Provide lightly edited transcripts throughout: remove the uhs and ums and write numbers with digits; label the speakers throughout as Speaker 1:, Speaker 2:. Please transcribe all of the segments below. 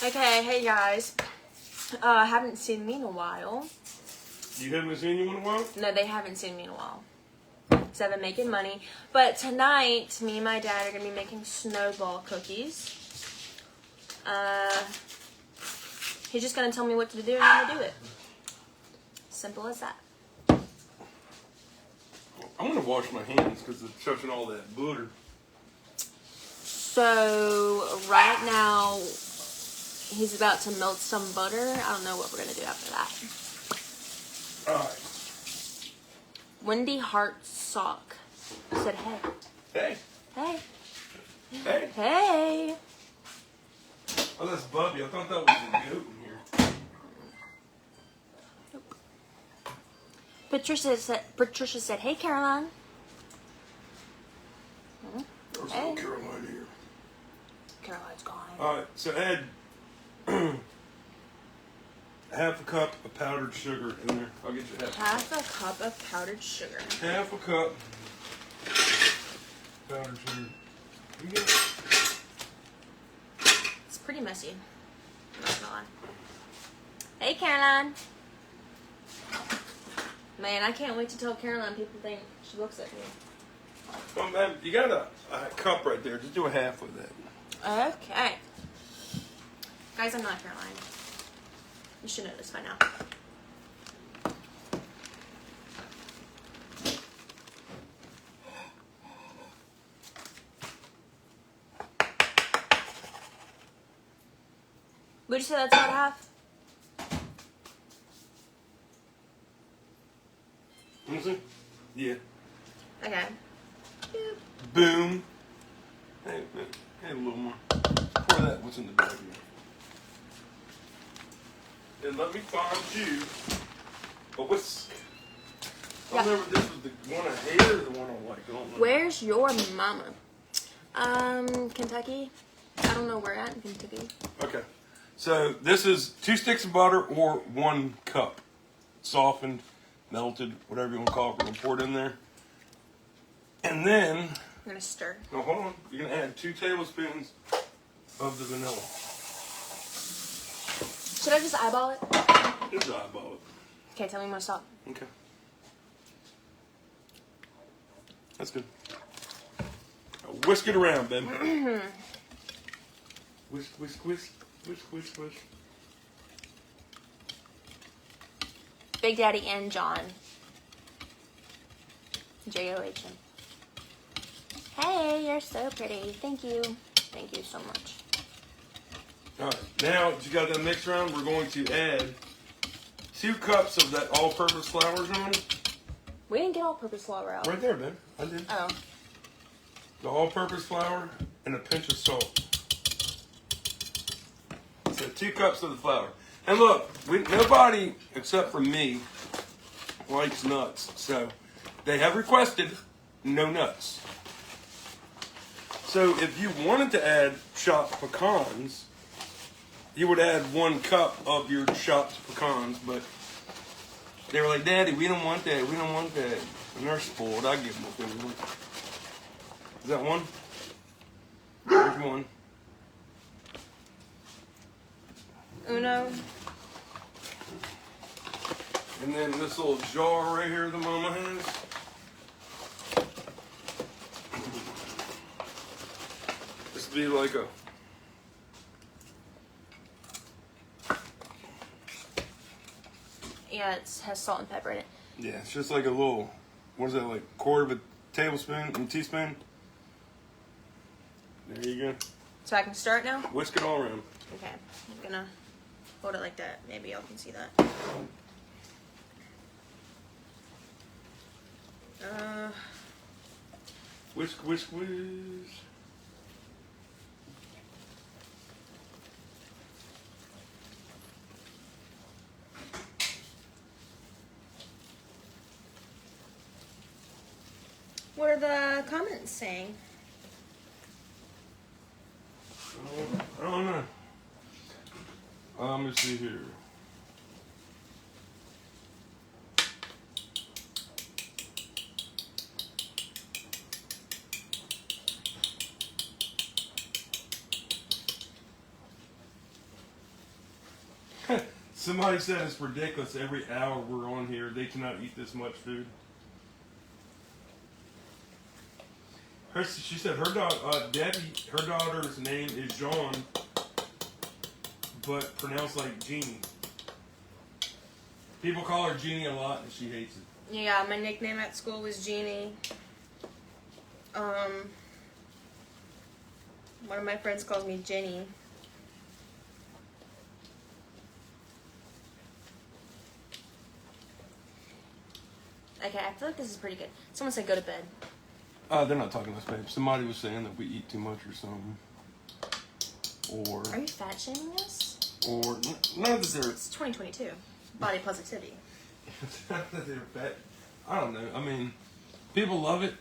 Speaker 1: Okay, hey guys. Haven't seen me in a while.
Speaker 2: You haven't seen you in a while?
Speaker 1: No, they haven't seen me in a while. Because I've been making money. But tonight, me and my dad are going to be making snowball cookies. He's just going to tell me what to do and I'm going to do it. Simple as that.
Speaker 2: I'm going to wash my hands because it's touching all that butter.
Speaker 1: So, right now, he's about to melt some butter. I don't know what we're going to do after that.
Speaker 2: Alright.
Speaker 1: Wendy Hart Sock said, hey.
Speaker 2: Hey.
Speaker 1: Hey.
Speaker 2: Hey.
Speaker 1: Hey.
Speaker 2: Oh, that's Bubby. I thought that was a goat in here.
Speaker 1: Nope. Patricia said, hey, Caroline.
Speaker 2: There's
Speaker 1: Hey.
Speaker 2: no Caroline here.
Speaker 1: Caroline's gone.
Speaker 2: Alright, so add half a cup of powdered sugar in there. I'll get you
Speaker 1: Half a cup of powdered sugar.
Speaker 2: Half a cup powdered sugar. You get it?
Speaker 1: It's pretty messy. I'm not gonna lie. Hey, Caroline. Man, I can't wait to tell Caroline people think she looks like me.
Speaker 2: Well, man, you got a cup right there. Just do a half of that.
Speaker 1: Okay. Guys, I'm not Caroline. You should know this by now. Would you say that's about half?
Speaker 2: Munson? Yeah.
Speaker 1: Okay.
Speaker 2: Boom. Hey, a little more. Pour that. What's in the bag here? And let me find you a whisk. I don't remember if this was the one I hated or the one I liked. I don't know.
Speaker 1: Where's your mama? Kentucky. I don't know where at in Kentucky.
Speaker 2: Okay. So this is 2 sticks of butter or 1 cup. Softened, melted, whatever you want to call it. We're going to pour it in there. And then...
Speaker 1: I'm going to stir.
Speaker 2: No, hold on. You're going to add 2 tablespoons of the vanilla.
Speaker 1: Should I just eyeball it?
Speaker 2: Just eyeball it.
Speaker 1: Okay, tell me when to stop.
Speaker 2: Okay. That's good. Now whisk it around, baby. Whisk, whisk, whisk. Whisk, whisk, whisk.
Speaker 1: Big Daddy and John. J-O-H-N. Hey, you're so pretty. Thank you. Thank you so much.
Speaker 2: Alright, now that you got that mix around, we're going to add 2 cups of that all-purpose flour, John.
Speaker 1: We didn't get all-purpose flour out.
Speaker 2: Right there, babe. I did.
Speaker 1: Oh.
Speaker 2: The all-purpose flour and a pinch of salt. So 2 cups of the flour. And look, nobody except for me likes nuts. So they have requested no nuts. So if you wanted to add chopped pecans, you would add 1 cup of your chopped pecans. But they were like, Daddy, we don't want that. We don't want that. And they're spoiled. I give them what they want. Is that 1? There's 1.
Speaker 1: Uno.
Speaker 2: And then this little jar right here the mama has. This would be like a...
Speaker 1: Yeah, it has salt and pepper in it.
Speaker 2: Yeah, it's just like a little, what is that, like 1/4 of a tablespoon and teaspoon? There you go.
Speaker 1: So I can start now?
Speaker 2: Whisk it all around.
Speaker 1: Okay. I'm gonna hold it like that. Maybe y'all can see that.
Speaker 2: Whisk, whisk, whisk.
Speaker 1: What are the comments saying?
Speaker 2: I don't know. Let me see here. Somebody said it's ridiculous. Every hour we're on here, they cannot eat this much food. She said Debbie, her daughter's name is Jean, but pronounced like Jeannie. People call her Jeannie a lot, and she hates it.
Speaker 1: Yeah, my nickname at school was Jeannie. One of my friends calls me Jenny. Okay, I feel like this is pretty good. Someone said go to bed.
Speaker 2: They're not talking to us, babe. Somebody was saying that we eat too much or something. Or...
Speaker 1: Are you fat shaming us?
Speaker 2: Or... Not that they're...
Speaker 1: It's 2022. Body positivity.
Speaker 2: Not that they're fat. I don't know. I mean, people love it.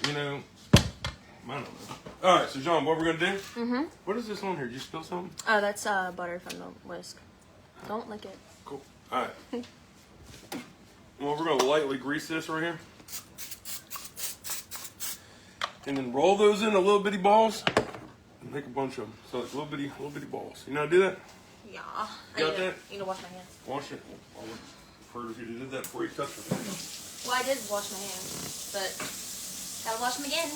Speaker 2: You know... I don't know. Alright, so John, what we're going to do?
Speaker 1: Mm-hmm.
Speaker 2: What is this on here? Did you spill something?
Speaker 1: Oh, that's butter from the whisk. Don't lick it.
Speaker 2: Cool. Alright. Well, we're going to lightly grease this right here. And then roll those into little bitty balls. And make a bunch of them. So like little bitty balls. You know how to do that?
Speaker 1: Yeah.
Speaker 2: Got that?
Speaker 1: I need to wash my hands.
Speaker 2: Wash it. I would prefer if you did that before you touch it.
Speaker 1: Well, I did wash my hands, but gotta wash them again.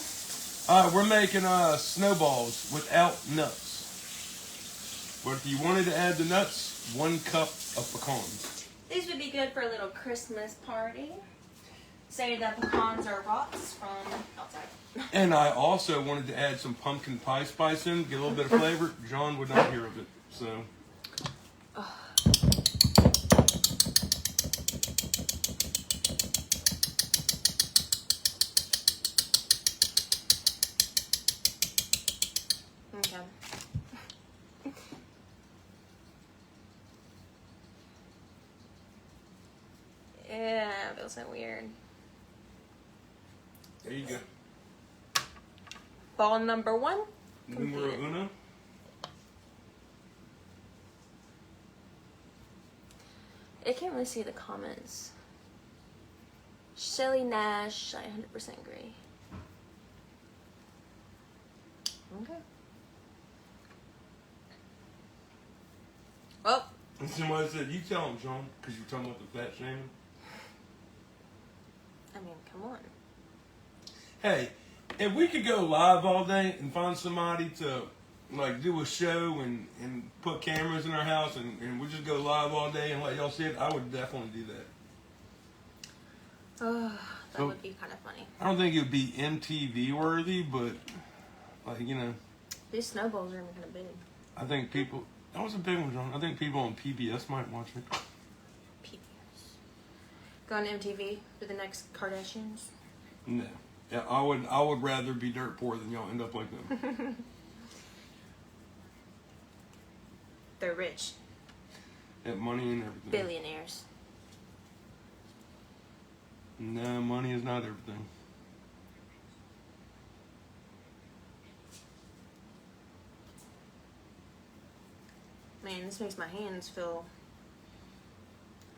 Speaker 2: We're making snowballs without nuts. But if you wanted to add the nuts, 1 cup of pecans.
Speaker 1: These would be good for a little Christmas party. Say the pecans are rocks from outside.
Speaker 2: And I also wanted to add some pumpkin pie spice in, get a little bit of flavor. John would not hear of it, so.
Speaker 1: Okay. Yeah, it feels so weird.
Speaker 2: There you go.
Speaker 1: Ball number 1.
Speaker 2: Numero uno.
Speaker 1: I can't really see the comments. Shelly Nash, I 100% agree. Okay. Well.
Speaker 2: And somebody said, you tell him, John, because you're talking about the fat shaming.
Speaker 1: I mean, come on.
Speaker 2: Hey, if we could go live all day and find somebody to like do a show and put cameras in our house and we just go live all day and let y'all see it, I would definitely do that.
Speaker 1: Oh, that would be kind of funny.
Speaker 2: I don't think it would be MTV worthy, but like, you know.
Speaker 1: These snowballs are kind of big.
Speaker 2: I think people, that was a big one, John. I think people on PBS might watch it.
Speaker 1: PBS. Go on MTV for the next Kardashians?
Speaker 2: No. Yeah, I would rather be dirt poor than y'all end up like them.
Speaker 1: They're rich.
Speaker 2: Have money and everything.
Speaker 1: Billionaires.
Speaker 2: No, money is not everything.
Speaker 1: Man, this makes my hands feel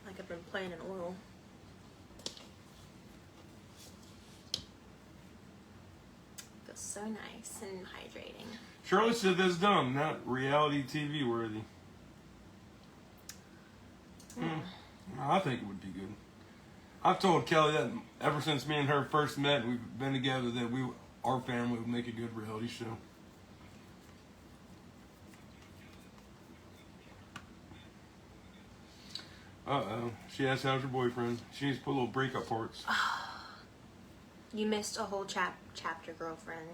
Speaker 1: like I've been playing in oil. Feels so nice and hydrating.
Speaker 2: Shirley said that's dumb, not reality TV worthy. I think it would be good. I've told Kelly that ever since me and her first met and we've been together that our family would make a good reality show. Uh-oh. She asked, how's your boyfriend? She needs to put little breakup parts.
Speaker 1: You missed a whole chapter, girlfriend.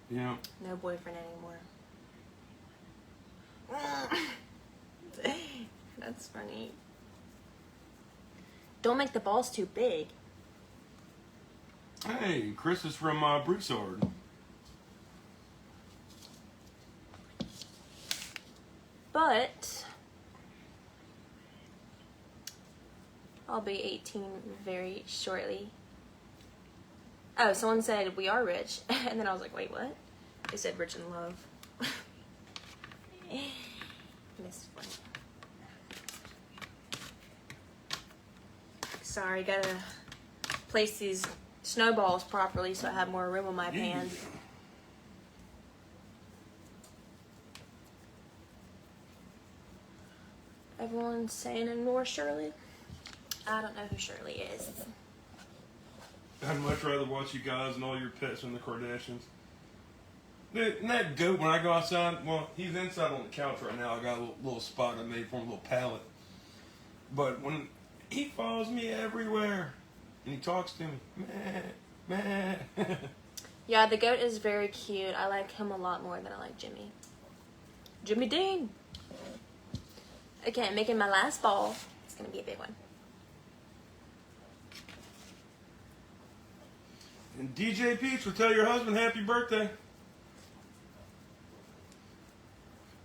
Speaker 2: Yeah.
Speaker 1: No boyfriend anymore. That's funny. Don't make the balls too big.
Speaker 2: Hey, Chris is from Broussard.
Speaker 1: But I'll be 18 very shortly. Oh, someone said we are rich. And then I was like, wait, what? They said rich in love. Missed one. Sorry, gotta place these snowballs properly so I have more room on my pan. Everyone's saying ignore Shirley. I don't know who Shirley is.
Speaker 2: I'd much rather watch you guys and all your pets than the Kardashians. And that goat, when I go outside, well, he's inside on the couch right now. I got a little spot I made for him, a little pallet. But when he follows me everywhere, and he talks to me, meh.
Speaker 1: Yeah, the goat is very cute. I like him a lot more than I like Jimmy. Jimmy Dean! Okay, I'm making my last ball. It's going to be a big one.
Speaker 2: And DJ Peach will tell your husband happy birthday.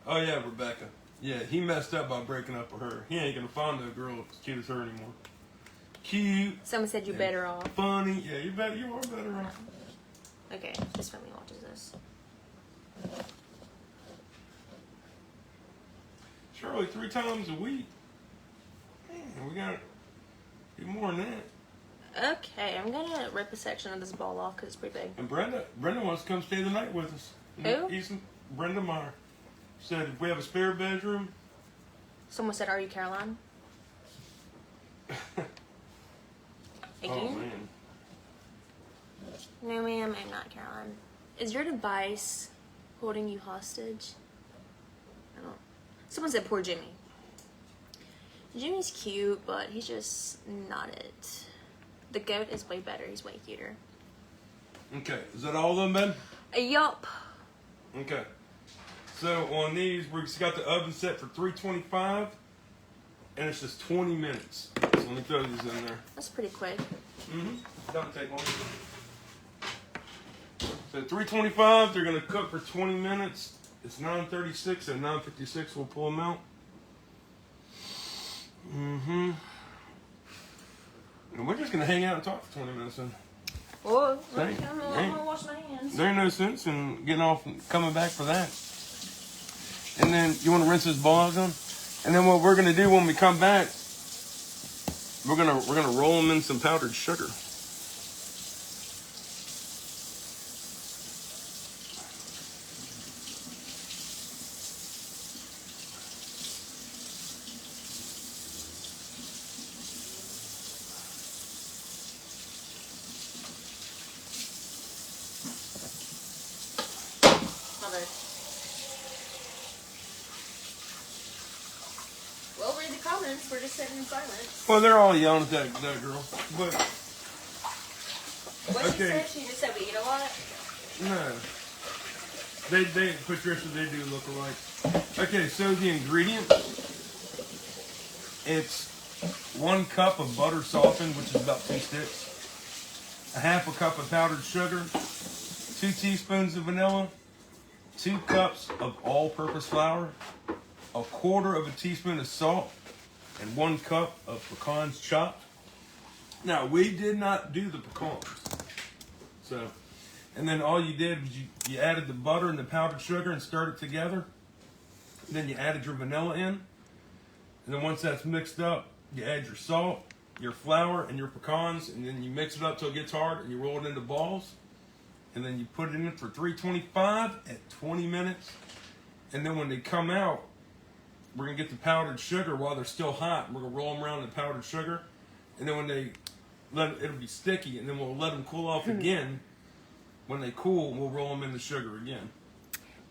Speaker 2: Oh yeah, Rebecca. Yeah, he messed up by breaking up with her. He ain't gonna find no girl as cute as her anymore. Cute.
Speaker 1: Someone said you're better off.
Speaker 2: Funny. Yeah, you are better off.
Speaker 1: Okay, this family watches this.
Speaker 2: Shirley, 3 times a week. Man, we gotta do more than that.
Speaker 1: Okay, I'm gonna rip a section of this ball off because it's pretty big.
Speaker 2: And Brenda wants to come stay the night with us.
Speaker 1: Who?
Speaker 2: Brenda Meyer. Said if we have a spare bedroom.
Speaker 1: Someone said, "Are you Caroline?" Again?
Speaker 2: Oh man.
Speaker 1: No, ma'am, I'm not Caroline. Is your device holding you hostage? I don't. Someone said, "Poor Jimmy." Jimmy's cute, but he's just not it. The goat is way better. He's way cuter.
Speaker 2: Okay, is that all of them, Ben?
Speaker 1: Yup.
Speaker 2: Okay. So on these, we've got the oven set for 325, and it's just 20 minutes. So let me throw these in there.
Speaker 1: That's pretty quick.
Speaker 2: Don't take long. So 325, they're gonna cook for 20 minutes. It's 9:36, and 9:56 we'll pull them out. And we're just gonna hang out and talk for 20 minutes then.
Speaker 1: Whoa,
Speaker 2: There
Speaker 1: I'm gonna wash my hands.
Speaker 2: ain't no sense in getting off and coming back for that. And then you want to rinse this ball on, and then what we're gonna do when we come back, we're gonna roll them in some powdered sugar.
Speaker 1: Mother. We'll read the comments. We're just sitting in silence.
Speaker 2: Well, they're all yelling at that girl, but
Speaker 1: What she
Speaker 2: okay.
Speaker 1: said? She just said we eat a lot.
Speaker 2: no. They Patricia, they do look alike. Okay, so the ingredients, it's 1 cup of butter softened, which is about 2 sticks, a half a cup of powdered sugar, 2 teaspoons of vanilla, 2 cups of all-purpose flour, a 1/4 of a teaspoon of salt, and 1 cup of pecans chopped. Now, we did not do the pecans. So, and then all you did was you added the butter and the powdered sugar and stirred it together. Then you added your vanilla in. And then once that's mixed up, you add your salt, your flour, and your pecans, and then you mix it up till it gets hard, and you roll it into balls. And then you put it in for 325 at 20 minutes. And then when they come out, we're going to get the powdered sugar while they're still hot. We're going to roll them around in the powdered sugar. And then when they it'll be sticky, and then we'll let them cool off again. When they cool, we'll roll them in the sugar again.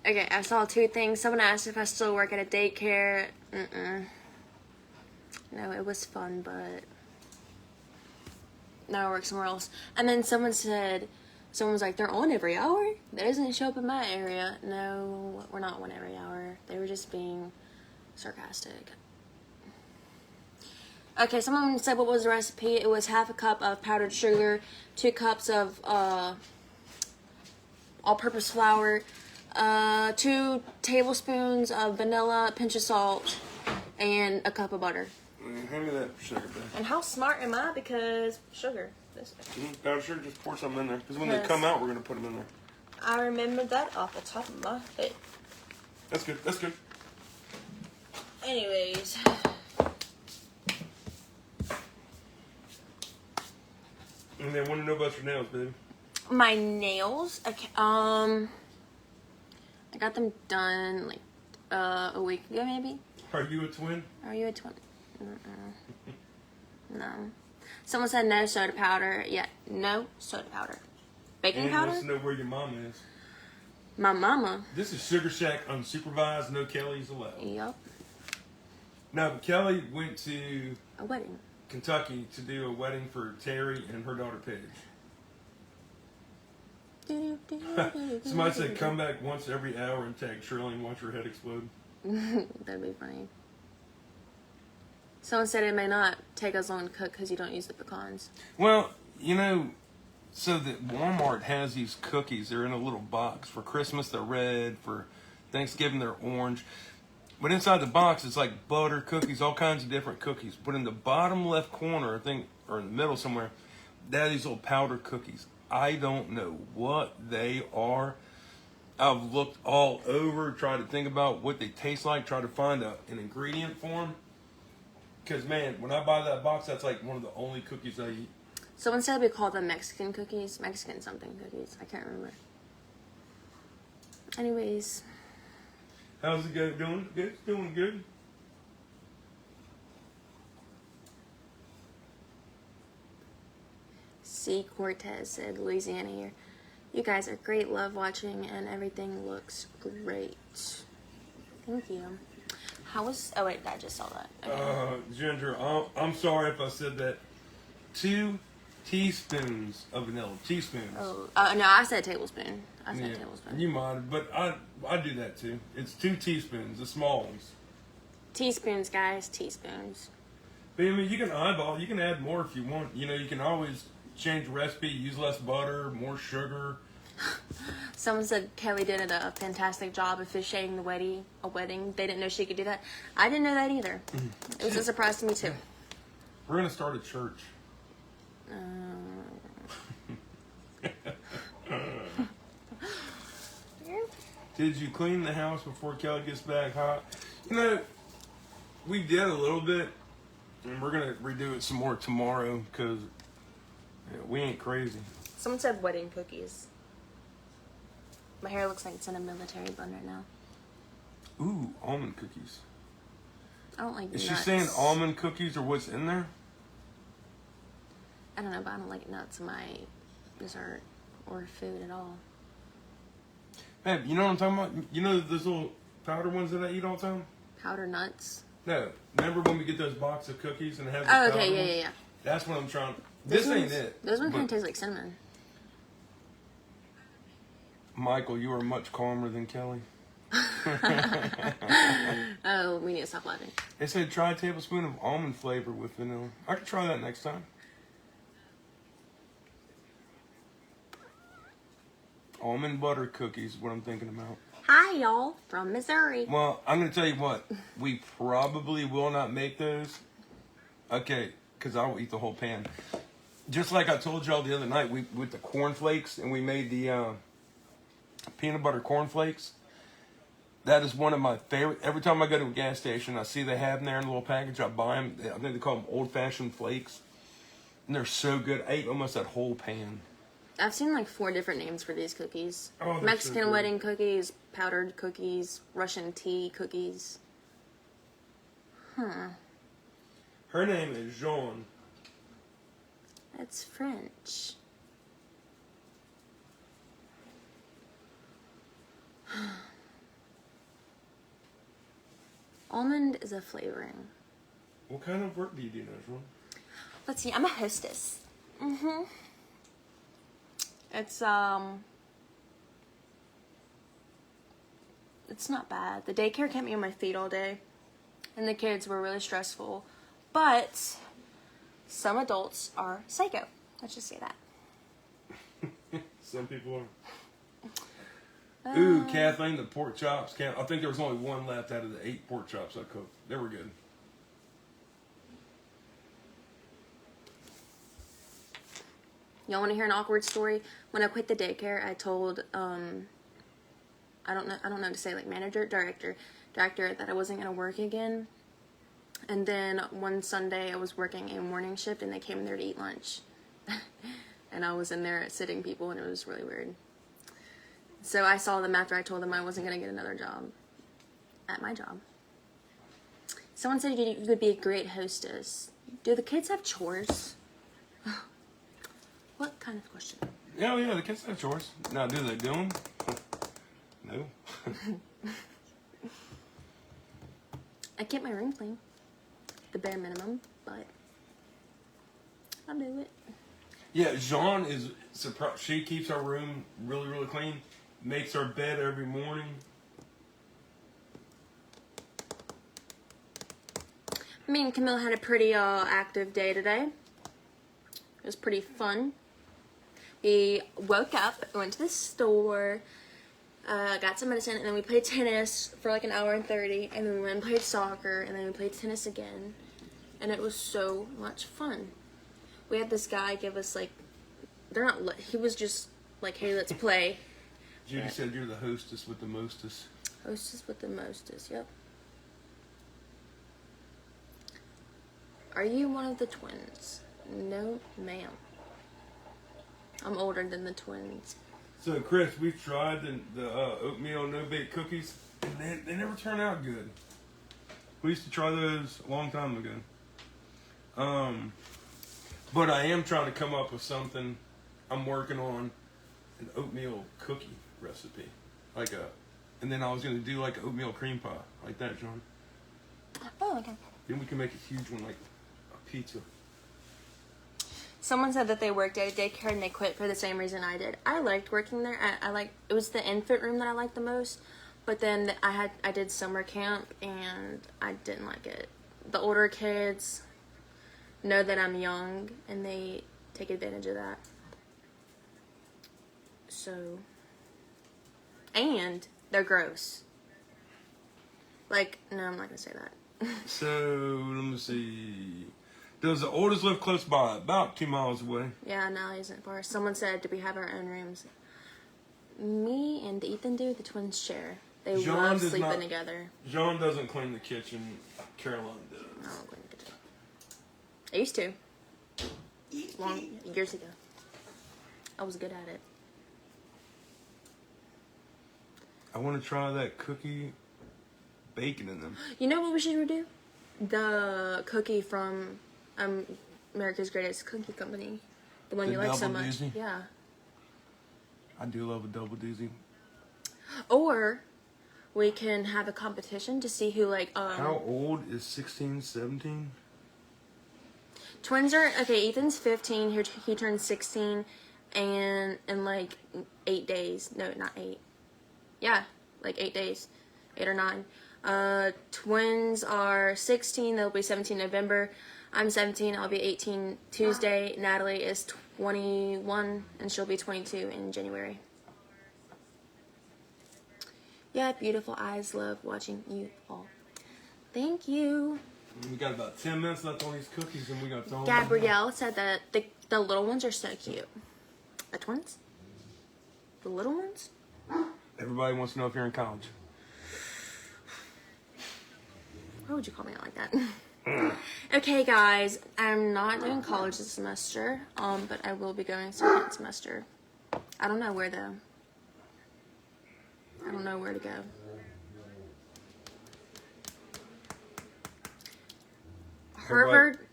Speaker 1: Okay, I saw 2 things. Someone asked if I still work at a daycare. No, it was fun, but now I work somewhere else. And then someone was like, they're on every hour? That doesn't show up in my area. No, we're not on every hour. They were just being sarcastic. Okay, someone said what was the recipe. It was half a cup of powdered sugar, 2 cups of all-purpose flour, 2 tablespoons of vanilla, a pinch of salt, and a cup of butter.
Speaker 2: Hand me that sugar back.
Speaker 1: And how smart am I? Because sugar.
Speaker 2: Powdered sugar, just pour some in there. Because when they come out, we're going to put them in there.
Speaker 1: I remember that off the top of my head.
Speaker 2: That's good. That's good.
Speaker 1: Anyways.
Speaker 2: And they want to know about your nails, baby.
Speaker 1: My nails? Okay, I got them done like a week ago, maybe.
Speaker 2: Are you a twin?
Speaker 1: Are you a twin? No. Someone said no soda powder. Yeah, no soda powder. Baking
Speaker 2: And
Speaker 1: powder?
Speaker 2: wants to know where your mama is.
Speaker 1: My mama.
Speaker 2: This is Sugar Shack unsupervised, no Kelly's allowed.
Speaker 1: Yep.
Speaker 2: No, but Kelly went to
Speaker 1: A wedding.
Speaker 2: Kentucky to do a wedding for Terry and her daughter Paige. Somebody said come back once every hour and tag Shirley and watch her head explode.
Speaker 1: That'd be funny. Someone said it may not take as long to cook because you don't use the pecans.
Speaker 2: Well, you know, so that Walmart has these cookies. They're in a little box. For Christmas, they're red. For Thanksgiving, they're orange. But inside the box, it's like butter cookies, all kinds of different cookies. But in the bottom left corner, I think, or in the middle somewhere, they have these little powdered cookies. I don't know what they are. I've looked all over, tried to think about what they taste like, tried to find an ingredient for them. Because, man, when I buy that box, that's like one of the only cookies I eat.
Speaker 1: Someone said we call them Mexican cookies. Mexican something cookies. I can't remember. Anyways.
Speaker 2: How's it doing? It's doing good.
Speaker 1: C. Cortez said, Louisiana here. You guys are great. Love watching, and everything looks great. Thank you. How was... Oh, wait. I just saw that. Okay.
Speaker 2: Ginger, I'm sorry if I said that. 2 teaspoons of vanilla. Teaspoons.
Speaker 1: Oh, no, I said tablespoon. I said
Speaker 2: Yeah,
Speaker 1: tablespoon.
Speaker 2: you might, but I do that too. It's 2 teaspoons, the small ones.
Speaker 1: Teaspoons, guys. Teaspoons.
Speaker 2: But I mean, you can eyeball. You can add more if you want. You know, you can always change the recipe, use less butter, more sugar.
Speaker 1: Someone said Kelly did a fantastic job officiating the wedding. A wedding. They didn't know she could do that. I didn't know that either. It was a surprise to me too.
Speaker 2: We're gonna start a church. Did you clean the house before Kelly gets back hot? You know, we did a little bit, and we're gonna redo it some more tomorrow because we ain't crazy.
Speaker 1: Someone said wedding cookies. My hair looks like it's in a military bun right now.
Speaker 2: Ooh, almond cookies.
Speaker 1: I don't like
Speaker 2: Is
Speaker 1: nuts.
Speaker 2: she saying almond cookies or what's in there?
Speaker 1: I don't know, but I don't like nuts in my dessert or food at all.
Speaker 2: Babe, you know what I'm talking about? You know those little powder ones that I eat all the time?
Speaker 1: Powder nuts?
Speaker 2: No. Remember when we get those box of cookies and have the
Speaker 1: Oh,
Speaker 2: powder
Speaker 1: okay,
Speaker 2: ones?
Speaker 1: yeah.
Speaker 2: That's what I'm trying. This ain't it.
Speaker 1: Those ones
Speaker 2: but-
Speaker 1: kind of taste like cinnamon.
Speaker 2: Michael, you are much calmer than Kelly.
Speaker 1: Oh, we need to stop laughing.
Speaker 2: They said try a tablespoon of almond flavor with vanilla. I could try that next time. Almond butter cookies is what I'm thinking about.
Speaker 1: Hi, y'all, from Missouri.
Speaker 2: Well, I'm going to tell you what. We probably will not make those. Okay, because I will eat the whole pan. Just like I told y'all the other night, we with the cornflakes, and we made the peanut butter cornflakes. That is one of my favorite. Every time I go to a gas station, I see they have them there in a little package. I buy them. I think they call them old-fashioned flakes. And they're so good. I ate almost that whole pan.
Speaker 1: I've seen like 4 different names for these cookies.
Speaker 2: Oh, they're
Speaker 1: Mexican
Speaker 2: so good.
Speaker 1: wedding cookies, powdered cookies, Russian tea cookies.
Speaker 2: Her name is Jean.
Speaker 1: That's French. Almond is a flavoring.
Speaker 2: What kind of work do you do, Najwa?
Speaker 1: Let's see, I'm a hostess. It's not bad. The daycare kept me on my feet all day, and the kids were really stressful. But some adults are psycho. Let's just say that.
Speaker 2: Some people are. Ooh, Kathleen, the pork chops. I think there was only one left out of the 8 pork chops I cooked. They were good.
Speaker 1: Y'all want to hear an awkward story? When I quit the daycare, I told I don't know to say, like, manager, director that I wasn't gonna work again. And then one Sunday I was working a morning shift and they came in there to eat lunch. And I was in there sitting people and it was really weird. So I saw them after I told them I wasn't gonna get another job at my job. Someone said you would be a great hostess. Do the kids have chores? What kind of question?
Speaker 2: Yeah, the kids have chores. Now, do they do them? No.
Speaker 1: I keep my room clean. The bare minimum, but I'll do it.
Speaker 2: Yeah, Jean is surprised. She keeps our room really, really clean. Makes our bed every morning.
Speaker 1: Me and Camille had a pretty active day today. It was pretty fun. We woke up, went to the store, got some medicine, and then we played tennis for like an hour and 30, and then we went and played soccer, and then we played tennis again, and it was so much fun. We had this guy give us like, he was just like, hey, let's play.
Speaker 2: Judy said you're the hostess with the mostest.
Speaker 1: Hostess with the mostest, yep. Are you one of the twins? No, ma'am. I'm older than the twins.
Speaker 2: So, Chris, we've tried the oatmeal no-bake cookies, and they never turn out good. We used to try those a long time ago. But I am trying to come up with something. I'm working on an oatmeal cookie recipe. And then I was going to do like oatmeal cream pie, like that, John.
Speaker 1: Oh, okay.
Speaker 2: Then we can make a huge one, like a pizza.
Speaker 1: Someone said that they worked at a daycare and they quit for the same reason I did. I liked working there. It was the infant room that I liked the most, but then I did summer camp and I didn't like it. The older kids know that I'm young and they take advantage of that. So, and they're gross. Like, no, I'm not gonna say that.
Speaker 2: So, let me see. Does the oldest live close by? About 2 miles away.
Speaker 1: Yeah, no, he isn't far. Someone said, do we have our own rooms? Me and Ethan do. The twins share. They love sleeping together.
Speaker 2: John doesn't clean the kitchen. Caroline does.
Speaker 1: I don't clean the kitchen. I used to. Years ago. I was good at it.
Speaker 2: I want to try that cookie bacon in them.
Speaker 1: You know what we should do? The cookie from America's Greatest Cookie Company. The one you like so much.
Speaker 2: Doozy?
Speaker 1: Yeah.
Speaker 2: I do love a double doozy.
Speaker 1: Or we can have a competition to see who
Speaker 2: How old is 16, 17?
Speaker 1: Twins are okay. Ethan's 15. He turned 16, and in like 8 days. No, not 8. Yeah, like 8 days, 8 or 9. Twins are 16. They'll be 17 November. I'm 17. I'll be 18 Tuesday. Natalie is 21, and she'll be 22 in January. Yeah, beautiful eyes. Love watching you all. Thank you.
Speaker 2: We got about 10 minutes left on these cookies, and we got to
Speaker 1: Gabrielle said that the little ones are so cute. The twins? The little ones?
Speaker 2: Everybody wants to know if you're in college.
Speaker 1: Why would you call me out like that? Okay, guys, I'm not doing college this semester, but I will be going second semester. I don't know where though. I don't know where to go.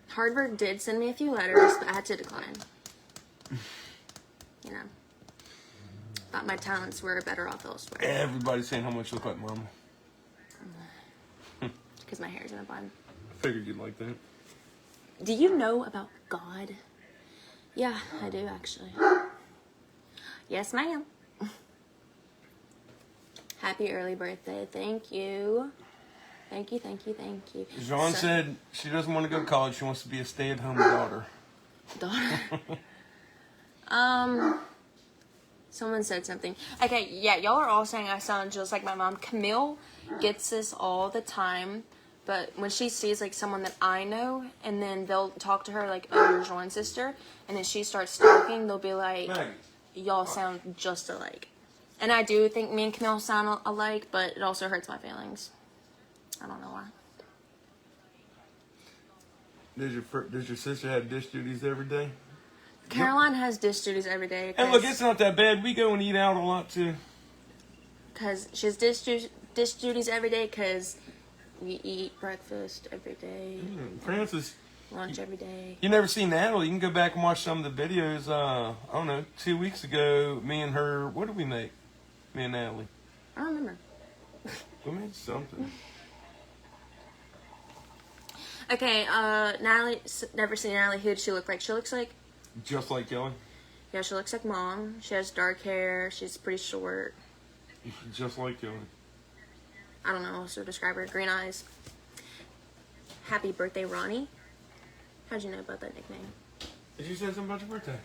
Speaker 1: Harvard did send me a few letters, but I had to decline. You know, thought my talents were better off elsewhere.
Speaker 2: Everybody's saying how much you look like Mama.
Speaker 1: Because my hair's in a bun.
Speaker 2: I figured you'd like that.
Speaker 1: Do you know about God? Yeah, I do actually. Yes, ma'am. Happy early birthday. Thank you. Thank you, thank you, thank you.
Speaker 2: Jean said she doesn't want to go to college. She wants to be a stay-at-home daughter.
Speaker 1: Someone said something. Okay, yeah, y'all are all saying I sound just like my mom. Camille gets this all the time, but when she sees like someone that I know, and then they'll talk to her like, oh, you're Jean's sister, and then she starts talking, they'll be like, y'all sound just alike. And I do think me and Camille sound alike, but it also hurts my feelings. I don't know why.
Speaker 2: Does your sister have dish duties every day?
Speaker 1: Caroline has dish duties every day.
Speaker 2: And look, it's not that bad. We go and eat out a lot too.
Speaker 1: Because she has dish duties every day because We eat breakfast every day,
Speaker 2: Francis,
Speaker 1: lunch every day.
Speaker 2: you never seen Natalie? You can go back and watch some of the videos. I don't know, 2 weeks ago, me and her. What did we make? Me and Natalie.
Speaker 1: I don't remember.
Speaker 2: We made something.
Speaker 1: Okay, Natalie, never seen Natalie. Who does she look like? She looks like,
Speaker 2: Just like Kelly.
Speaker 1: yeah, she looks like Mom. She has dark hair. She's pretty short.
Speaker 2: Just like Kelly.
Speaker 1: I don't know how to describe her. Green eyes. Happy birthday, Ronnie. How'd you know about that nickname?
Speaker 2: Did you say something about your birthday?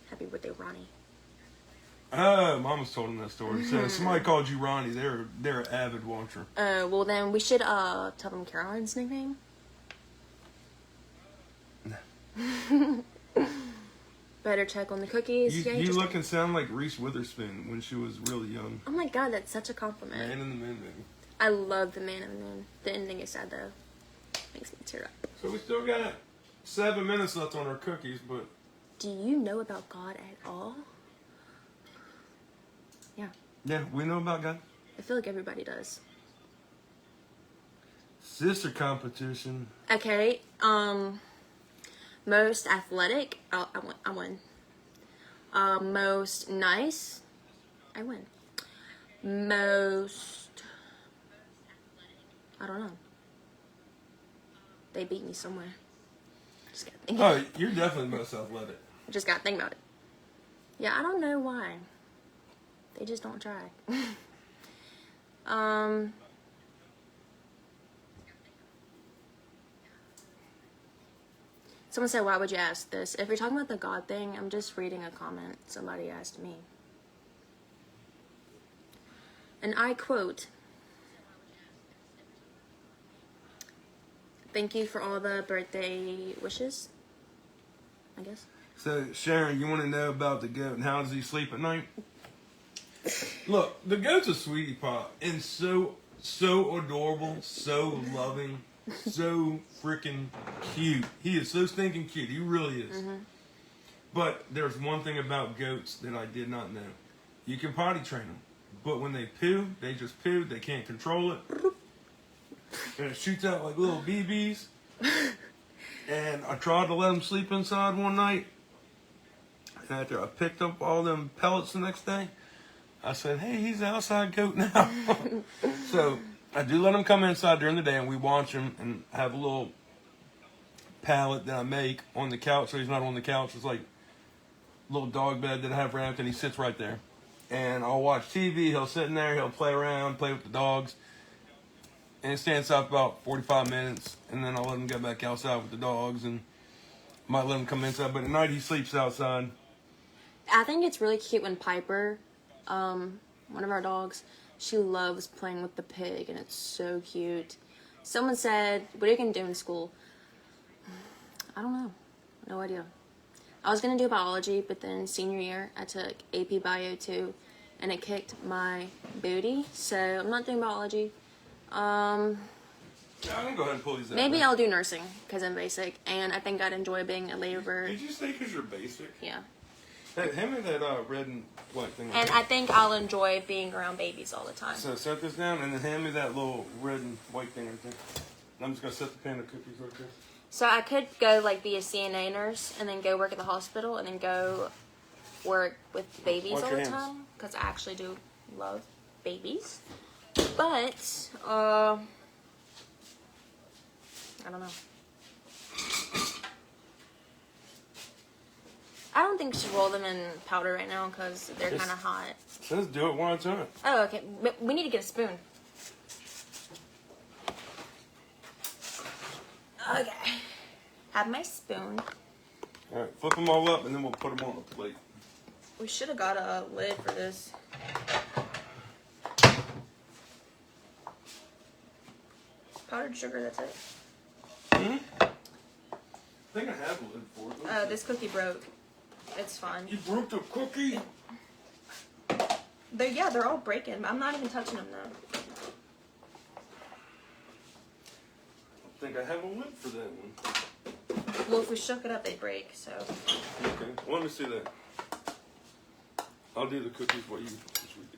Speaker 1: Happy birthday, Ronnie.
Speaker 2: Oh, Mama's told him that story. So somebody called you Ronnie. They're an avid watcher.
Speaker 1: Well then we should tell them Caroline's nickname. Better check on the cookies.
Speaker 2: You look and sound like Reese Witherspoon when she was really young.
Speaker 1: Oh my god, that's such a compliment.
Speaker 2: Man in the Moon, baby.
Speaker 1: I love the Man in the Moon. The ending is sad though. Makes me tear up.
Speaker 2: So we still got 7 minutes left on our cookies, but...
Speaker 1: Do you know about God at all? Yeah.
Speaker 2: Yeah, we know about God.
Speaker 1: I feel like everybody does.
Speaker 2: Sister competition.
Speaker 1: Okay, most athletic, I win. Most nice, I win. Most, I don't know. They beat me somewhere. Just gotta think.
Speaker 2: Oh, you're definitely most athletic.
Speaker 1: Just gotta think about it. Yeah, I don't know why. They just don't try. Someone said, why would you ask this? If you're talking about the God thing, I'm just reading a comment somebody asked me. And I quote, thank you for all the birthday wishes, I guess.
Speaker 2: So, Sharon, you want to know about the goat and how does he sleep at night? Look, the goat's a sweetie pie and so adorable, so loving, so freaking cute. He is so stinking cute. He really is. Mm-hmm. But there's one thing about goats that I did not know. You can potty train them, but when they poo, they just poo. They can't control it. And it shoots out like little BBs. And I tried to let them sleep inside one night. And after I picked up all them pellets the next day, I said, hey, he's an outside goat now. So I do let him come inside during the day, and we watch him and have a little pallet that I make on the couch, so he's not on the couch. It's like a little dog bed that I have wrapped, and he sits right there. And I'll watch TV. He'll sit in there. He'll play around, play with the dogs. And he stands up about 45 minutes, and then I'll let him get back outside with the dogs, and might let him come inside. But at night, he sleeps outside.
Speaker 1: I think it's really cute when Piper, one of our dogs, she loves playing with the pig, and it's so cute. Someone said, what are you going to do in school? I don't know. No idea. I was going to do biology, but then senior year, I took AP Bio 2, and it kicked my booty, so I'm not doing biology.
Speaker 2: Yeah, I can go ahead and pull these out.
Speaker 1: Maybe I'll do nursing, because I'm basic, and I think I'd enjoy being a labor.
Speaker 2: Did you say because you're basic?
Speaker 1: Yeah.
Speaker 2: Hey, hand me that red and white thing.
Speaker 1: And I think I'll enjoy being around babies all the time.
Speaker 2: So set this down and then hand me that little red and white thing right there. I'm just going to set the pan of cookies right there.
Speaker 1: So I could go like be a CNA nurse and then go work at the hospital and then go work with babies
Speaker 2: Wash
Speaker 1: all
Speaker 2: your
Speaker 1: the
Speaker 2: hands.
Speaker 1: time. Because I actually do love babies. But, I don't know. I don't think we should roll them in powder right now because they're kind of hot.
Speaker 2: Let's do it one at a time.
Speaker 1: Oh, okay. But we need to get a spoon. Okay. Have my spoon.
Speaker 2: All right, flip them all up and then we'll put them on the plate.
Speaker 1: We should have got a lid for this. Powdered sugar, that's it.
Speaker 2: Hmm? I think I have a lid for it.
Speaker 1: This cookie broke. It's fine.
Speaker 2: You broke the cookie?
Speaker 1: They're all breaking. I'm not even touching them though.
Speaker 2: I think I have a lid for that one.
Speaker 1: Well, if we shook it up, they'd break, so.
Speaker 2: Okay, well, let me see that. I'll do the cookies while you just read the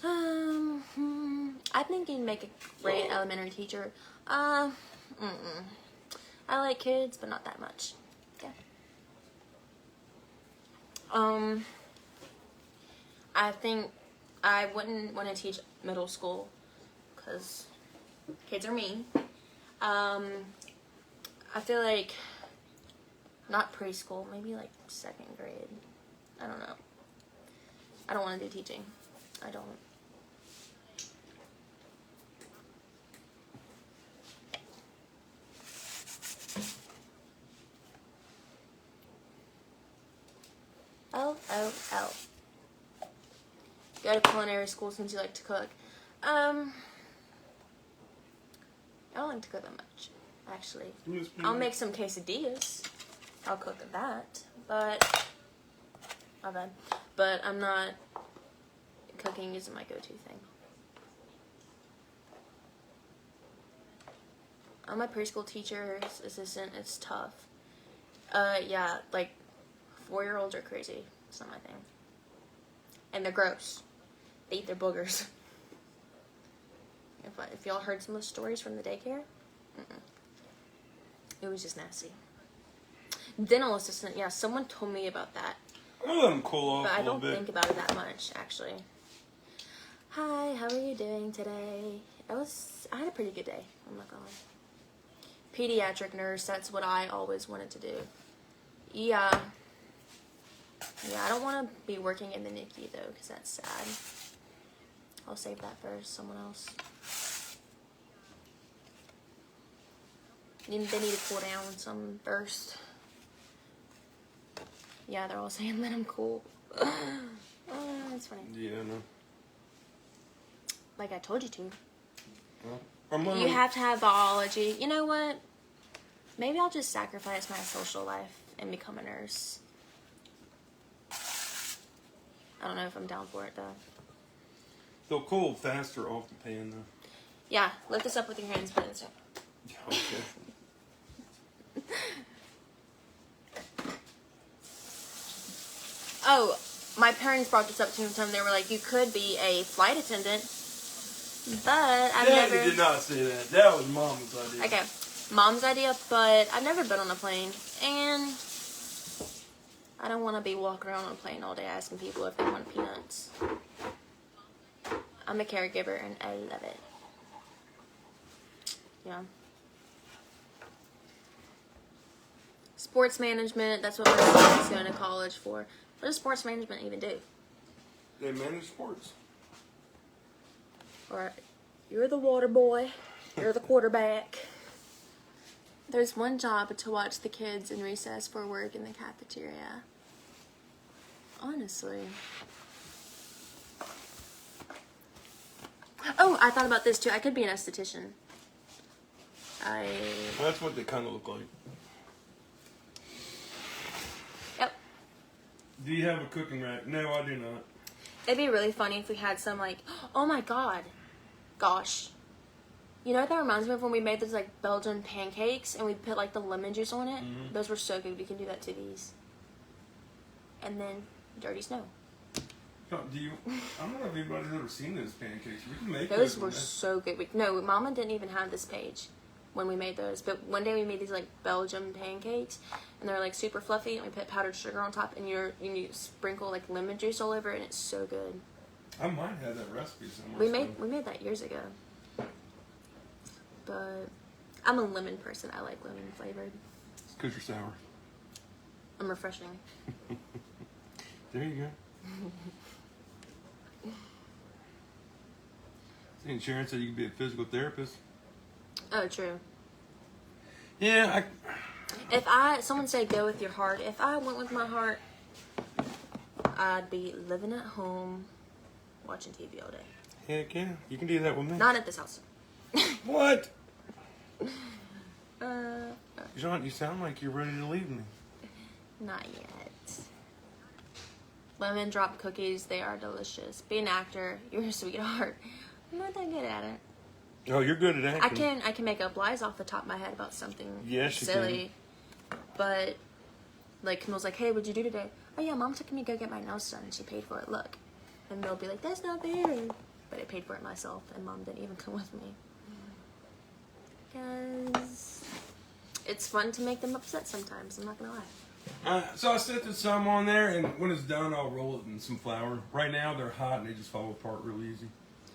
Speaker 2: comments.
Speaker 1: I think you'd make a great elementary teacher. I like kids, but not that much. Yeah. I think I wouldn't want to teach middle school because kids are mean. I feel like not preschool, maybe like 2nd grade. I don't know. I don't want to do teaching. I don't. LOL. Go to culinary school since you like to cook. I don't like to cook that much, actually. I'll make some quesadillas. I'll cook that, but my bad. But I'm not. Cooking isn't my go-to thing. I'm a preschool teacher's assistant. It's tough. Yeah, like 4-year-olds are crazy. It's not my thing. And they're gross. They eat their boogers. If y'all heard some of the stories from the daycare, it was just nasty. Dental assistant, yeah, someone told me about that.
Speaker 2: I'll let them cool off
Speaker 1: but
Speaker 2: a
Speaker 1: I
Speaker 2: little
Speaker 1: don't
Speaker 2: bit.
Speaker 1: think about it that much, actually. Hi, how are you doing today? I had a pretty good day. I'm not gonna lie. Pediatric nurse, that's what I always wanted to do. Yeah, I don't want to be working in the NICU though, because that's sad. I'll save that for someone else. They need to cool down some first. Yeah, they're all saying let them cool. That's funny.
Speaker 2: Yeah, no.
Speaker 1: Like I told you to.
Speaker 2: Well,
Speaker 1: You have to have biology. You know what? Maybe I'll just sacrifice my social life and become a nurse. I don't know if I'm down for it though.
Speaker 2: They'll cool faster off the pan though.
Speaker 1: Yeah, lift this up with your hands, put it in the stove.
Speaker 2: Okay.
Speaker 1: Oh, my parents brought this up to me one time. They were like, you could be a flight attendant, but I've
Speaker 2: Daddy
Speaker 1: never...
Speaker 2: did not say that. That was Mom's idea.
Speaker 1: Okay, Mom's idea, but I've never been on a plane, and I don't want to be walking around on a plane all day asking people if they want peanuts. I'm a caregiver, and I love it. Yeah. Sports management, that's what my son's going to college for. What does sports management even do?
Speaker 2: They manage sports.
Speaker 1: Or, you're the water boy, you're the quarterback. There's one job to watch the kids in recess for work in the cafeteria. Honestly. Oh, I thought about this too. I could be an esthetician.
Speaker 2: That's what they kind of look like.
Speaker 1: Yep.
Speaker 2: Do you have a cooking rack? No, I do not.
Speaker 1: It'd be really funny if we had some like, oh my god, gosh. You know what that reminds me of when we made those like Belgian pancakes and we put like the lemon juice on it?
Speaker 2: Mm-hmm.
Speaker 1: Those were so good. We can do that to these. And then dirty snow.
Speaker 2: I don't know if anybody's ever seen those pancakes. We can make
Speaker 1: Those
Speaker 2: those.
Speaker 1: were so good. No, Mama didn't even have this page when we made those. But one day we made these like Belgian pancakes, and they're like super fluffy. And we put powdered sugar on top, and you sprinkle like lemon juice all over it, and it's so good.
Speaker 2: I might have that recipe somewhere.
Speaker 1: We made that years ago. But I'm a lemon person. I like lemon flavored.
Speaker 2: It's because you're sour.
Speaker 1: I'm refreshing.
Speaker 2: There you go. And Sharon said you could be a physical therapist.
Speaker 1: Oh, true.
Speaker 2: Yeah,
Speaker 1: Someone said go with your heart. If I went with my heart, I'd be living at home, watching TV all day.
Speaker 2: Heck yeah, you can do that with me.
Speaker 1: Not at this house.
Speaker 2: What? John, you sound like you're ready to leave me.
Speaker 1: Not yet. Lemon drop cookies, they are delicious. Be an actor, you're a sweetheart. I'm not that good at it.
Speaker 2: Oh, you're good at acting.
Speaker 1: I can make up lies off the top of my head about something
Speaker 2: Yes, you
Speaker 1: silly. But like Camille's like, hey, what'd you do today? Oh yeah, Mom took me to go get my nails done and she paid for it, look. And they'll be like, that's not fair. but I paid for it myself, and Mom didn't even come with me. Because it's fun to make them upset sometimes, I'm not gonna lie.
Speaker 2: So I set some on there, and when it's done, I'll roll it in some flour. Right now, they're hot, and they just fall apart real easy.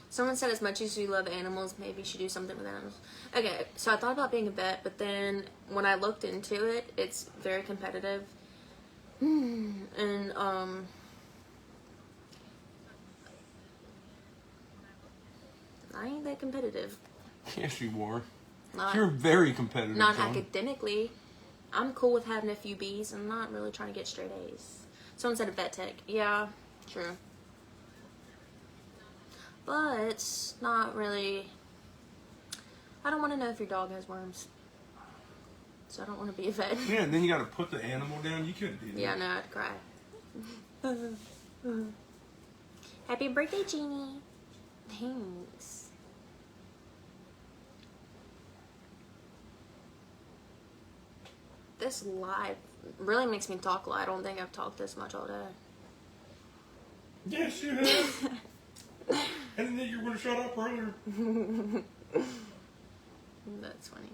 Speaker 1: Someone said as much as you love animals, maybe you should do something with animals. Okay, so I thought about being a vet, but then when I looked into it, it's very competitive. And, I ain't that competitive.
Speaker 2: Yes, you are.
Speaker 1: Not,
Speaker 2: You're very competitive,
Speaker 1: not
Speaker 2: John.
Speaker 1: academically. I'm cool with having a few B's. I'm not really trying to get straight A's. Someone said a vet tech. Yeah, true. But not really. I don't want to know if your dog has worms. So I don't want to be a vet.
Speaker 2: Yeah, and then you got to put the animal down. You couldn't do that.
Speaker 1: Yeah, no, I'd cry. Happy birthday, Jeannie. Thanks. This live really makes me talk a lot. I don't think I've talked this much all day.
Speaker 2: Yes, you have. And then you were going to shut up earlier.
Speaker 1: That's funny.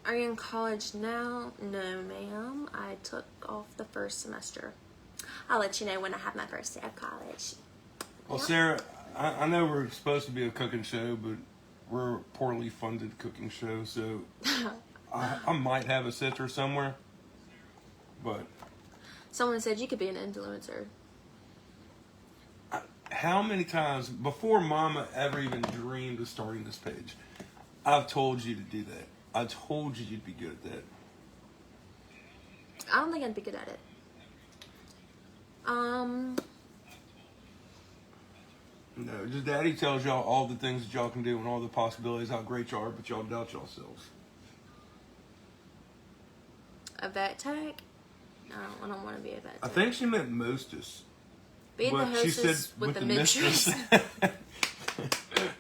Speaker 1: Are you in college now? No, ma'am. I took off the first semester. I'll let you know when I have my first day of college.
Speaker 2: Well, Sarah, I know we're supposed to be a cooking show, but we're a poorly funded cooking show, so I might have a sister somewhere. But
Speaker 1: someone said you could be an influencer.
Speaker 2: How many times, before Mama ever even dreamed of starting this page, I've told you to do that. I told you you'd be good at that.
Speaker 1: I don't think I'd be good at it.
Speaker 2: No, just Daddy tells y'all all the things that y'all can do and all the possibilities, how great you are, but y'all doubt yourselves.
Speaker 1: A vet tech? No, I don't want to be a vet tech.
Speaker 2: I think she meant mostess.
Speaker 1: Be the hostess with the mistress.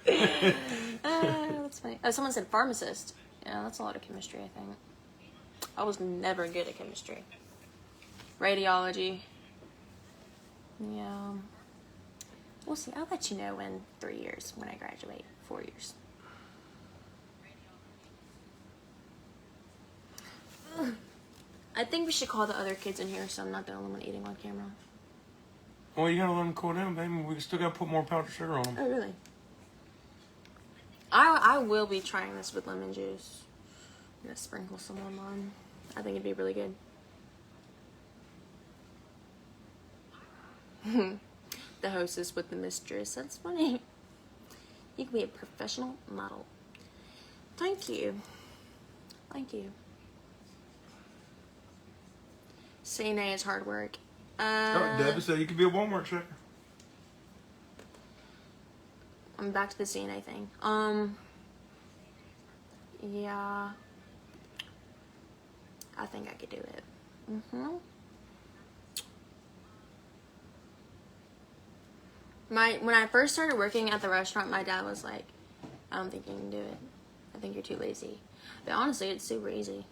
Speaker 1: That's funny. Oh, someone said pharmacist. Yeah, that's a lot of chemistry, I think. I was never good at chemistry. Radiology. Yeah. We'll see. I'll let you know in 3 years when I graduate. 4 years. I think we should call the other kids in here so I'm not the only one eating on camera.
Speaker 2: Well, you gotta let them cool down, baby. We still gotta put more powdered sugar on them.
Speaker 1: Oh, really? I will be trying this with lemon juice. I'm gonna sprinkle some on. I think it'd be really good. The hostess with the mistress. That's funny. You can be a professional model. Thank you. Thank you. CNA is hard work.
Speaker 2: Debbie said you could be a Walmart checker.
Speaker 1: I'm back to the CNA thing. Yeah. I think I could do it. When I first started working at the restaurant, my dad was like, I don't think you can do it. I think you're too lazy. But honestly, it's super easy.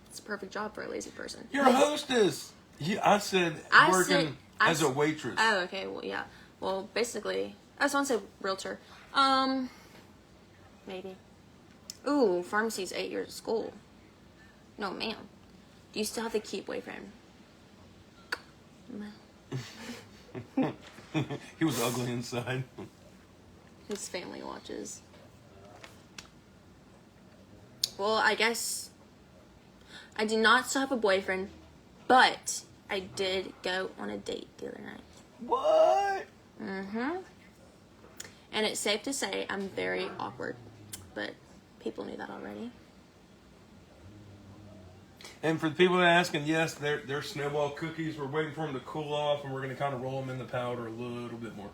Speaker 1: It's a perfect job for a lazy person.
Speaker 2: You're a hostess. I said working as a waitress.
Speaker 1: Oh, okay. Well, yeah. Well, basically, I just want to say realtor. Maybe. Ooh, pharmacy's 8 years of school. No, ma'am. Do you still have the cute boyfriend?
Speaker 2: He was ugly inside.
Speaker 1: His family watches. Well, I guess I do not still have a boyfriend, but I did go on a date the other night.
Speaker 2: What?
Speaker 1: And it's safe to say I'm very awkward, but people knew that already.
Speaker 2: And for the people that are asking, yes, they're snowball cookies. We're waiting for them to cool off, and we're going to kind of roll them in the powder a little bit more.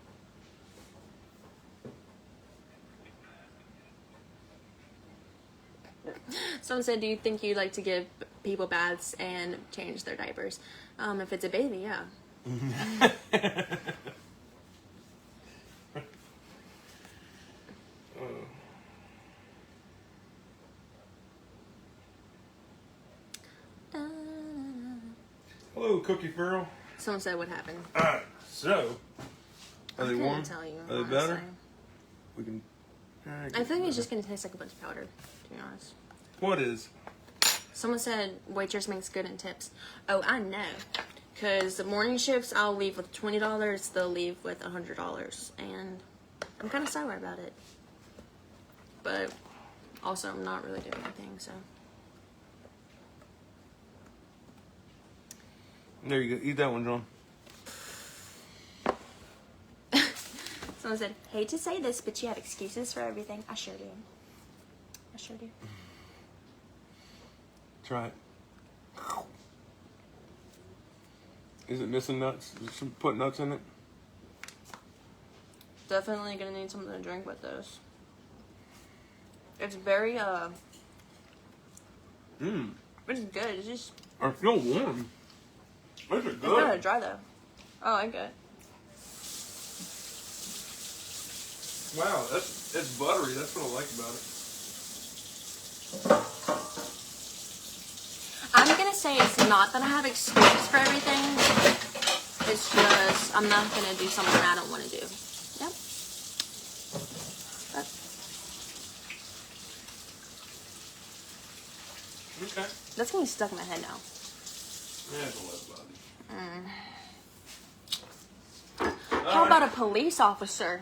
Speaker 1: Someone said, do you think you'd like to give people baths and change their diapers? If it's a baby, yeah.
Speaker 2: Hello, Cookie Farrell.
Speaker 1: Someone said, what happened?
Speaker 2: So, are they
Speaker 1: I
Speaker 2: warm?
Speaker 1: couldn't tell you,
Speaker 2: Are they better?
Speaker 1: honestly.
Speaker 2: We can.
Speaker 1: I think it's just gonna taste like a bunch of powder, to be honest.
Speaker 2: What is?
Speaker 1: Someone said waitress makes good in tips. Oh, I know. Because the morning shifts, I'll leave with $20. They'll leave with $100. And I'm kind of sour about it. But also, I'm not really doing anything, so.
Speaker 2: There you go. Eat that one, John.
Speaker 1: Someone said, hate to say this, but you have excuses for everything. I sure do. I sure do.
Speaker 2: Try it. Is it missing nuts? Is some put nuts in it?
Speaker 1: Definitely gonna need something to drink with this. It's very, It's good. It's just.
Speaker 2: I feel warm. This is
Speaker 1: It's
Speaker 2: good.
Speaker 1: kind of dry though. Oh, I get it.
Speaker 2: Wow, it's buttery. That's what I like about it.
Speaker 1: I'm gonna say it's not that I have excuses for everything. It's just I'm not gonna do something I don't want to do. Yep.
Speaker 2: Okay.
Speaker 1: That's gonna be stuck in my head now.
Speaker 2: Yeah, it's a little body.
Speaker 1: How about a police officer?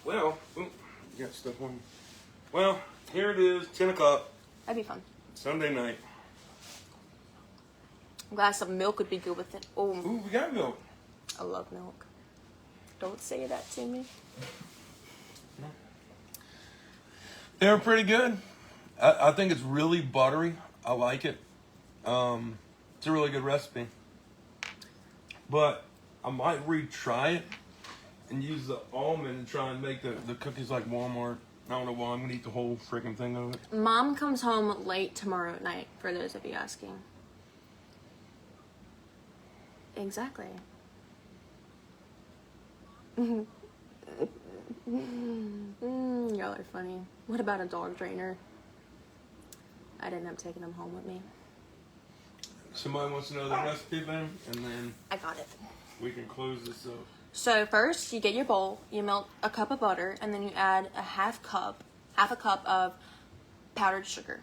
Speaker 2: Well, ooh, you got stuff on you. Well, here it is, 10 o'clock,
Speaker 1: That'd be fun.
Speaker 2: Sunday night.
Speaker 1: A glass of milk would be good with it. Oh,
Speaker 2: Ooh, we got milk.
Speaker 1: I love milk. Don't say that to me.
Speaker 2: They're pretty good. I think it's really buttery. I like it. It's a really good recipe. But I might retry it and use the almond and try and make the cookies like Walmart. I don't know why. I'm going to eat the whole freaking thing of it.
Speaker 1: Mom comes home late tomorrow night, for those of you asking. Exactly. Y'all are funny. What about a dog trainer? I'd end up taking him home with me.
Speaker 2: Somebody wants to know the recipe, then, and then
Speaker 1: I got it.
Speaker 2: we can close this up.
Speaker 1: So first, you get your bowl, you melt a cup of butter, and then you add a half a cup of powdered sugar.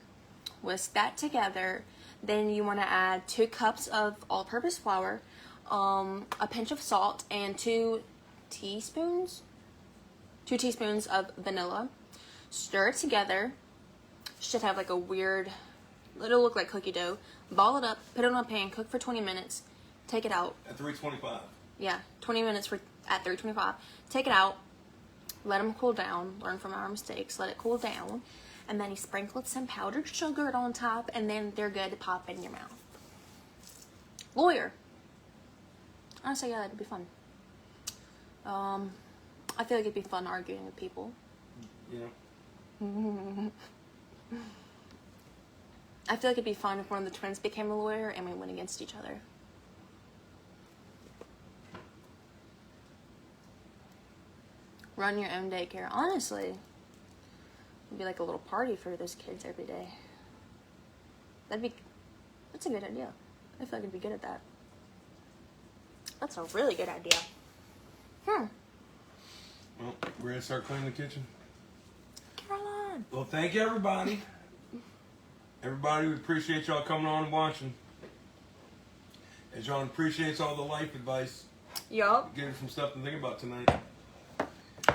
Speaker 1: Whisk that together. Then you want to add 2 cups of all-purpose flour, a pinch of salt, and 2 teaspoons of vanilla. Stir it together. Should have like a weird, it'll look like cookie dough. Ball it up, put it on a pan, cook for 20 minutes, take it out.
Speaker 2: At 325.
Speaker 1: Yeah, 20 minutes at 325. Take it out, let them cool down, learn from our mistakes, let it cool down, and then you sprinkle some powdered sugar on top, and then they're good to pop in your mouth. Lawyer. Honestly, yeah, that'd be fun. I feel like it'd be fun arguing with people.
Speaker 2: Yeah.
Speaker 1: I feel like it'd be fun if one of the twins became a lawyer and we went against each other. Run your own daycare. Honestly, it'd be like a little party for those kids every day. That's a good idea. I feel like I'd be good at that. That's a really good idea.
Speaker 2: Well, we're going to start cleaning the kitchen.
Speaker 1: Caroline.
Speaker 2: Well, thank you, everybody. Everybody, we appreciate y'all coming on and watching. And John appreciates all the life advice.
Speaker 1: Yup.
Speaker 2: Give her some stuff to think about tonight.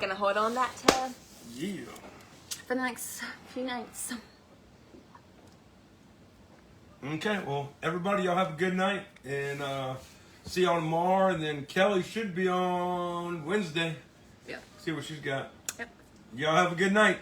Speaker 1: Gonna hold on that tab
Speaker 2: Yeah.
Speaker 1: for the next few nights.
Speaker 2: Okay, well, everybody, y'all have a good night. And see y'all tomorrow. And then Kelly should be on Wednesday.
Speaker 1: Yep.
Speaker 2: See what she's got.
Speaker 1: Yep.
Speaker 2: Y'all have a good night.